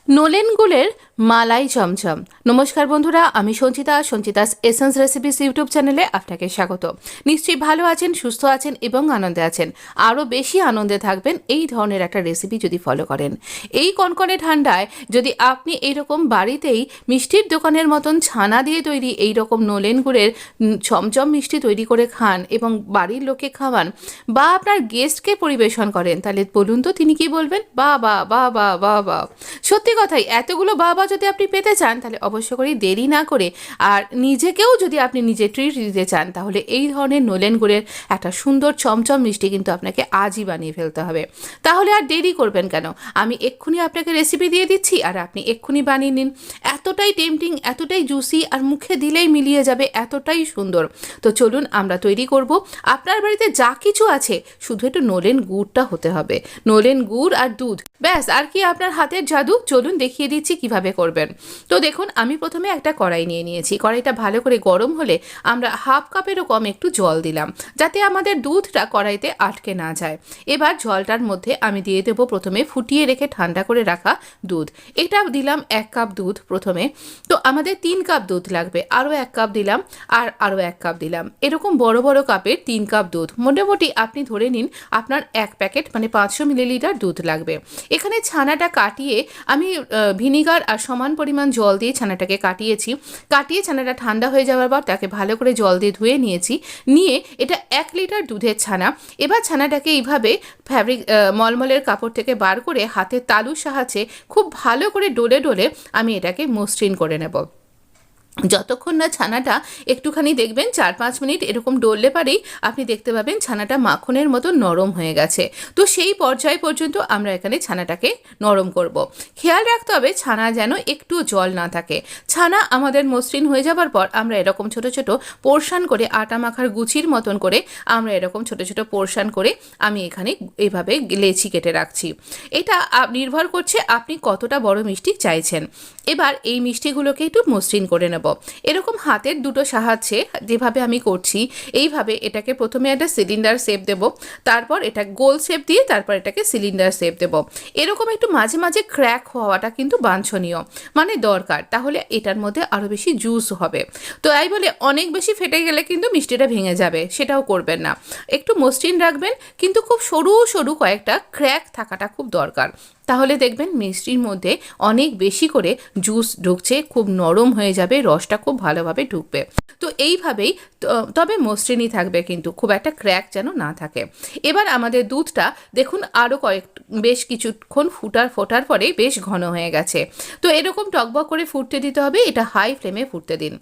নোলেন গুলের মালাই চমচম। নমস্কার বন্ধুরা, আমি সঞ্চিতাস এসেন্স রেসিপিস ইউটিউব চ্যানেলে আপনাকে স্বাগত। নিশ্চয়ই ভালো আছেন, সুস্থ আছেন এবং আনন্দে আছেন। আরও বেশি আনন্দে থাকবেন এই ধরনের একটা রেসিপি যদি ফলো করেন। এই কনকনে ঠান্ডায় যদি আপনি এইরকম বাড়িতেই মিষ্টির দোকানের মতন ছানা দিয়ে তৈরি এইরকম নোলেন গুড়ের চমচম মিষ্টি তৈরি করে খান এবং বাড়ির লোকে খাওয়ান বা আপনার গেস্টকে পরিবেশন করেন, তাহলে বলুন তো তিনি কি বলবেন? বা বা বা বা বা বা সত্যি কথাই, এতগুলো বাবা যদি আপনি পেতে চান তাহলে অবশ্য করেই দেরি না করে আর নিজেকেও যদি আপনি নিজে ট্রিট দিতে চান তাহলে এই ধরনের নোলেন গুড়ের একটা সুন্দর চমচম মিষ্টি কিন্তু আপনাকে আজই বানিয়ে ফেলতে হবে। তাহলে আর দেরি করবেন কেন? আমি এক্ষুনি আপনাকে রেসিপি দিয়ে দিচ্ছি আর আপনি এক্ষুনি বানিয়ে নিন। এতটাই টেম্পটিং, এতটাই জুসি আর মুখে দিলেই মিলিয়ে যাবে, এতটাই সুন্দর। তো চলুন আমরা তৈরি করব। আপনার বাড়িতে যা কিছু আছে শুধু একটু নোলেন গুড়টা হতে হবে, নোলেন গুড় আর দুধ, ব্যাস। আর কি আপনার হাতের জাদু? চলুন দেখিয়ে দিচ্ছি কিভাবে করবেন। তো দেখুন, আমি প্রথমে একটা কড়াই নিয়ে নিয়েছি। কড়াইটা ভালো করে গরম হলে আমরা হাফ কাপেরও কম একটু জল দিলাম, যাতে আমাদের দুধটা কড়াইতে আটকে না যায়। এবার জলটার মধ্যে আমি দিয়ে দেবো প্রথমে ফুটিয়ে রেখে ঠান্ডা করে রাখা দুধ। এটা দিলাম 1 কাপ দুধ প্রথমে। তো আমাদের 3 কাপ দুধ লাগবে, আরও 1 কাপ দিলাম আর আরও 1 কাপ দিলাম। এরকম বড় বড় কাপের 3 কাপ দুধ। মোটামুটি আপনি ধরে নিন আপনার 1 প্যাকেট মানে 500 মিলিলিটার দুধ লাগবে। এখানে ছানাটা কাটিয়ে আমি ভিনিগার আর সমান পরিমাণ জল দিয়ে ছানাটাকে কাটিয়ে ছানাটা ঠান্ডা হয়ে যাওয়ার পর তাকে ভালো করে জল দিয়ে ধুয়ে নিয়েছি। নিয়ে এটা 1 লিটার দুধের ছানা। এবার ছানাটাকে এইভাবে মলমলের কাপড় থেকে বার করে হাতের তালুর সাহায্যে খুব ভালো করে ডলে ডলে আমি এটাকে মসৃণ করে নেব। যতক্ষণ না ছানাটা একটুখানি দেখবেন 4-5 মিনিট এরকম ডললে পারেই আপনি দেখতে পাবেন ছানাটা মাখনের মতো নরম হয়ে গেছে। তো সেই পর্যায় পর্যন্ত আমরা এখানে ছানাটাকে নরম করব। খেয়াল রাখতে হবে ছানা যেন একটু জল না থাকে। ছানা আমাদের মসৃণ হয়ে যাবার পর আমরা এরকম ছোট ছোট পোর্শন করে আটা মাখার গুচির মতন করে আমরা এরকম ছোট ছোট পোর্শন করে আমি এখানে এইভাবে লেচি কেটে রাখছি। এটা নির্ভর করছে আপনি কতটা বড় মিষ্টি চাইছেন। এবার এই মিষ্টিগুলোকে একটু মসৃণ করে নেব। এরকম হাতের দুটো সাহায্যে যেভাবে আমি করছি এইভাবে এটাকে প্রথমে একটা সিলিন্ডার শেপ দেব, তারপর এটা গোল শেপ দিয়ে তারপর এটাকে সিলিন্ডার শেপ দেব। এরকম একটু মাঝে মাঝে ক্র্যাক হওয়াটা কিন্তু বাঞ্ছনীয়, মানে দরকার, তাহলে এটার মধ্যে আরও বেশি জুস হবে। তো এই বলে অনেক বেশি ফেটে গেলে কিন্তু মিষ্টিটা ভেঙে যাবে, সেটাও করবেন না। একটু মসৃণ রাখবেন, কিন্তু খুব সরু সরু কয়েকটা ক্র্যাক থাকাটা খুব দরকার। তাহলে দেখবেন মিষ্টির মধ্যে অনেক বেশি করে জুস ঢুকছে, খুব নরম হয়ে যাবে, রসটা খুব ভালোভাবে ঢুকবে। তো এইভাবেই তবে মসৃণই থাকবে, কিন্তু খুব একটা ক্র্যাক যেন না থাকে। এবার আমাদের দুধটা দেখুন আরও বেশ কিছুক্ষণ ফোটার পরে বেশ ঘন হয়ে গেছে। তো এরকম টকবক করে ফুটতে দিতে হবে, এটা হাই ফ্লেমে ফুটতে দিন।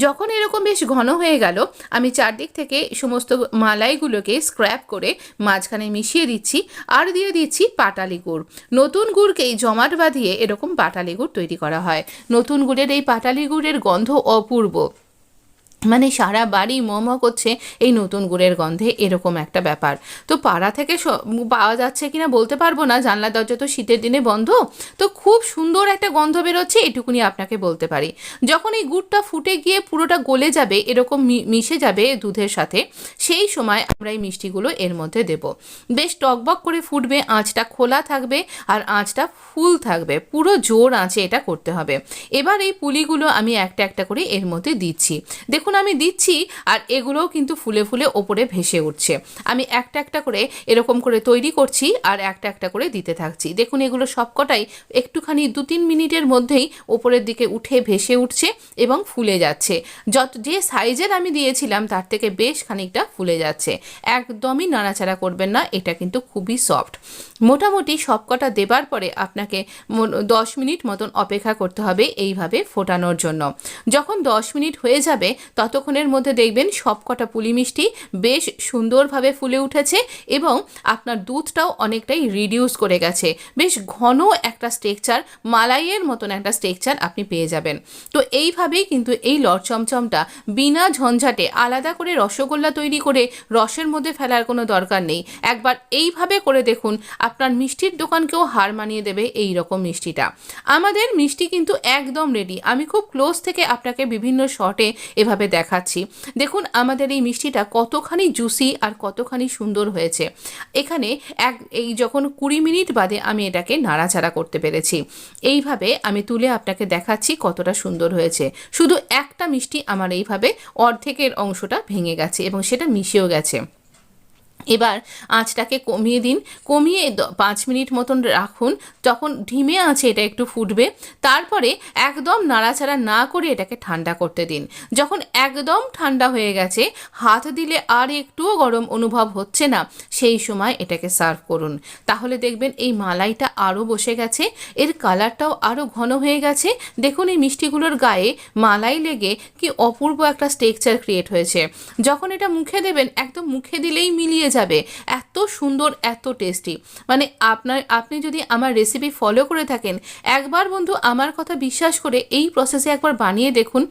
যখন এরকম বেশ ঘন হয়ে গেল আমি চারদিক থেকে সমস্ত মালাইগুলোকে স্ক্র্যাপ করে মাঝখানে মিশিয়ে দিচ্ছি আর দিয়ে দিচ্ছি পাটালি গুড়। নতুন গুড়কেই জমাট বাঁধিয়ে এরকম পাটালি গুড় তৈরি করা হয়। নতুন গুড়ের এই পাটালি গুড়ের গন্ধ অপূর্ব, মানে সারা বাড়ি ম করছে এই নতুন গুড়ের গন্ধে, এরকম একটা ব্যাপার। তো পাড়া থেকে পাওয়া যাচ্ছে কিনা বলতে পারবো না, জানলা দরজা তো শীতের দিনে বন্ধ। তো খুব সুন্দর একটা গন্ধ বেরোচ্ছে, এটুকুনি আপনাকে বলতে পারি। যখন এই গুড়টা ফুটে গিয়ে পুরোটা গলে যাবে, এরকম মিশে যাবে দুধের সাথে, সেই সময় আমরা এই মিষ্টিগুলো এর মধ্যে দেব। বেশ টকবক করে ফুটবে, আঁচটা খোলা থাকবে আর আঁচটা ফুল থাকবে, পুরো জোর আঁচে এটা করতে হবে। এবার এই পুলিগুলো আমি একটা একটা করে এর মধ্যে দিচ্ছি। দেখুন আমি দিচ্ছি আর এগুলোও কিন্তু ফুলে ফুলে ওপরে ভেসে উঠছে। আমি একটা একটা করে এরকম করে তৈরি করছি আর একটা একটা করে দিতে থাকছি। দেখুন এগুলো সবকটাই একটুখানি 2-3 মিনিটের মধ্যেই ওপরের দিকে উঠে ভেসে উঠছে এবং ফুলে যাচ্ছে। যে সাইজের আমি দিয়েছিলাম তার থেকে বেশ খানিকটা ফুলে যাচ্ছে। একদমই নাড়াচাড়া করবেন না, এটা কিন্তু খুবই সফট। মোটামুটি সবকটা দেবার পরে আপনাকে 10 মিনিট মতন অপেক্ষা করতে হবে এইভাবে ফোটানোর জন্য। যখন 10 মিনিট হয়ে যাবে ততক্ষণের মধ্যে দেখবেন সবকটা পুলি মিষ্টি বেশ সুন্দরভাবে ফুলে উঠেছে এবং আপনার দুধটাও অনেকটাই রিডিউস করে গেছে। বেশ ঘন একটা স্ট্রাকচার, মালাইয়ের মতন একটা স্ট্রাকচার আপনি পেয়ে যাবেন। তো এইভাবেই কিন্তু এই লট চমচমটা বিনা ঝঞ্ঝাটে আলাদা করে রসগোল্লা তৈরি করে রসের মধ্যে ফেলার কোনো দরকার নেই। একবার এইভাবে করে দেখুন, আপনার মিষ্টির দোকানকেও হার মানিয়ে দেবে এই রকম মিষ্টিটা। আমাদের মিষ্টি কিন্তু একদম রেডি। আমি খুব ক্লোজ থেকে আপনাকে বিভিন্ন শটে এভাবে দেখাচ্ছি। দেখুন আমাদের এই মিষ্টিটা কতখানি জুসি আর কতখানি সুন্দর হয়েছে। এখানে এই যখন 20 মিনিট বাদে আমি এটাকে নাড়াচাড়া করতে পেরেছি। এইভাবে আমি তুলে আপনাকে দেখাচ্ছি কতটা সুন্দর হয়েছে। শুধু একটা মিষ্টি আমার এইভাবে অর্ধেকের অংশটা ভেঙে গেছে এবং সেটা মিশেও গেছে। এবার আঁচটাকে কমিয়ে দিন, কমিয়ে 5 মিনিট মতন রাখুন। তখন ধিমে আঁচে এটা একটু ফুটবে। তারপরে একদম নাড়াচাড়া না করে এটাকে ঠান্ডা করতে দিন। যখন একদম ঠান্ডা হয়ে গেছে, হাত দিলে আর একটুও গরম অনুভব হচ্ছে না, সেই সময় এটাকে সার্ভ করুন। তাহলে দেখবেন এই মালাইটা আরও বসে গেছে, এর কালারটাও আরও ঘন হয়ে গেছে। দেখুন এই মিষ্টিগুলোর গায়ে মালাই লেগে কি অপূর্ব একটা টেক্সচার ক্রিয়েট হয়েছে। যখন এটা মুখে দেবেন, একদম মুখে দিলেই মিলিয়ে যাবে, এত সুন্দর, এত টেস্টি। মানে আপনি যদি আমার রেসিপি ফলো করে থাকেন, একবার বন্ধু আমার কথা বিশ্বাস করে এই প্রসেসে একবার বানিয়ে দেখুন।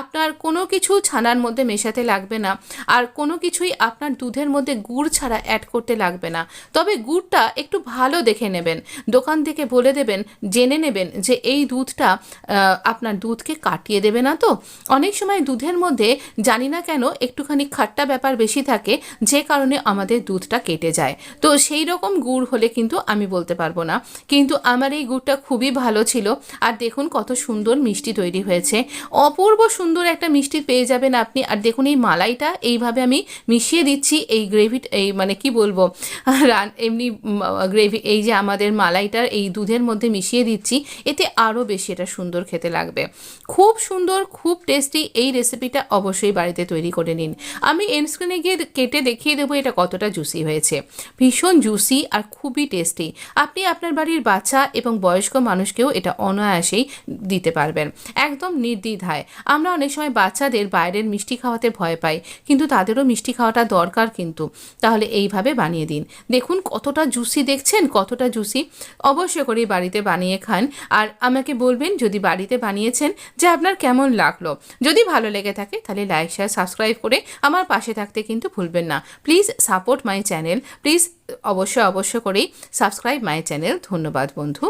আপনার কোনো কিছু ছানার মধ্যে মেশাতে লাগবে না, আর কোনো কিছুই আপনার দুধের মধ্যে গুড় ছাড়া অ্যাড করতে লাগবে না। তবে গুড়টা একটু ভালো দেখে নেবেন, দোকান থেকে বলে দেবেন, জেনে নেবেন যে এই দুধটা আপনার দুধকে কাটিয়ে দেবে না। তো অনেক সময় দুধের মধ্যে জানি না কেন একটুখানি খাট্টা ব্যাপার বেশি থাকে, যে কারণে আমাদের দুধটা কেটে যায়। তো সেই রকম গুড় হলে কিন্তু আমি বলতে পারবো না, কিন্তু আমার এই গুড়টা খুবই ভালো ছিল। আর দেখুন কত সুন্দর মিষ্টি তৈরি হয়েছে, অপূর্ব সুন্দর একটা মিষ্টি পেয়ে যাবেন আপনি। আর দেখুন এই মালাইটা এইভাবে আমি মিশিয়ে দিচ্ছি এই গ্রেভি, এই মানে কি বলবো, এমনি গ্রেভি, এই যে আমাদের মালাইটার এই দুধের মধ্যে মিশিয়ে দিচ্ছি, এতে আরও বেশি এটা সুন্দর খেতে লাগবে। খুব সুন্দর, খুব টেস্টি। এই রেসিপিটা অবশ্যই বাড়িতে তৈরি করে নিন। আমি এন্ড স্ক্রিনে গিয়ে কেটে দেখিয়ে দেবো এটা কতটা জুসি হয়েছে। ভীষণ জুসি আর খুবই টেস্টি। আপনি আপনার বাড়ির বাচ্চা এবং বয়স্ক মানুষকেও এটা অনায়াসেই দিতে পারবেন, একদম নির্দ্বিধায়। আমরা অনেক সময় বাচ্চাদের বাইরের মিষ্টি খাওয়াতে ভয় পাই, কিন্তু তাদেরও মিষ্টি খাওয়াটা দরকার কিন্তু। তাহলে এইভাবে বানিয়ে দিন। দেখুন কতটা জুসি, দেখছেন কতটা জুসি। অবশ্যই করে বাড়িতে বানিয়ে খান, আর আমাকে বলবেন যদি বাড়িতে বানিয়েছেন যে আপনার কেমন লাগলো। যদি ভালো লেগে থাকে তাহলে লাইক, শেয়ার, সাবস্ক্রাইব করে আমার পাশে থাকতে কিন্তু ভুলবেন না। Please support my channel, please অবশ্যই করেই সাবস্ক্রাইব মাই চ্যানেল। ধন্যবাদ বন্ধু।